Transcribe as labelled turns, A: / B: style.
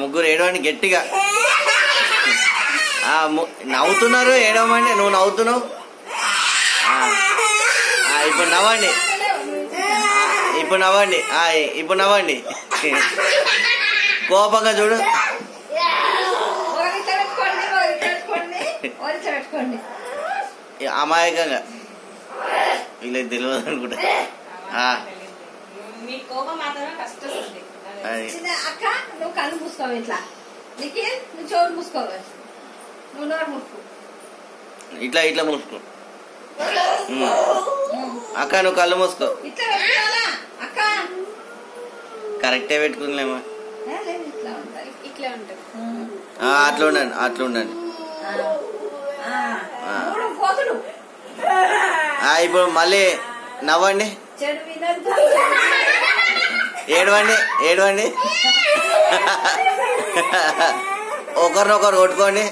A: ముగ్గురు ఏడవండి గట్టిగా. నవ్వుతున్నారు, ఏడవమండి. నువ్వు నవ్వుతున్నావు. ఇప్పుడు నవ్వండి, ఇప్పుడు నవ్వండి, ఇప్పుడు నవ్వండి. కోపంగా చూడు. అమాయకంగా ఇలా తెలియదు అనుకుంటా.
B: అక్క నువ్వు కళ్ళు మూసుకోవు, ఇట్లా నీకే నువ్వు చోటు మూసుకోవాలి, నువ్వు నోరు మూసుకో,
A: ఇట్లా ఇట్లా మూసుకో. అక్క నువ్వు కళ్ళు మూసుకో.
B: ఇట్లా పెట్టుకోవాలా అక్క?
A: కరెక్టే పెట్టుకుందిలేమా.
B: ఇట్లా ఉంటాయి, ఇట్లా ఉంటుంది.
A: అట్లా ఉండండి, అట్లా ఉండండి. ఇప్పుడు మళ్ళీ నవ్వండి, ఏడవండి, ఏడవండి. ఒకరినొకరు కొట్టుకోండి.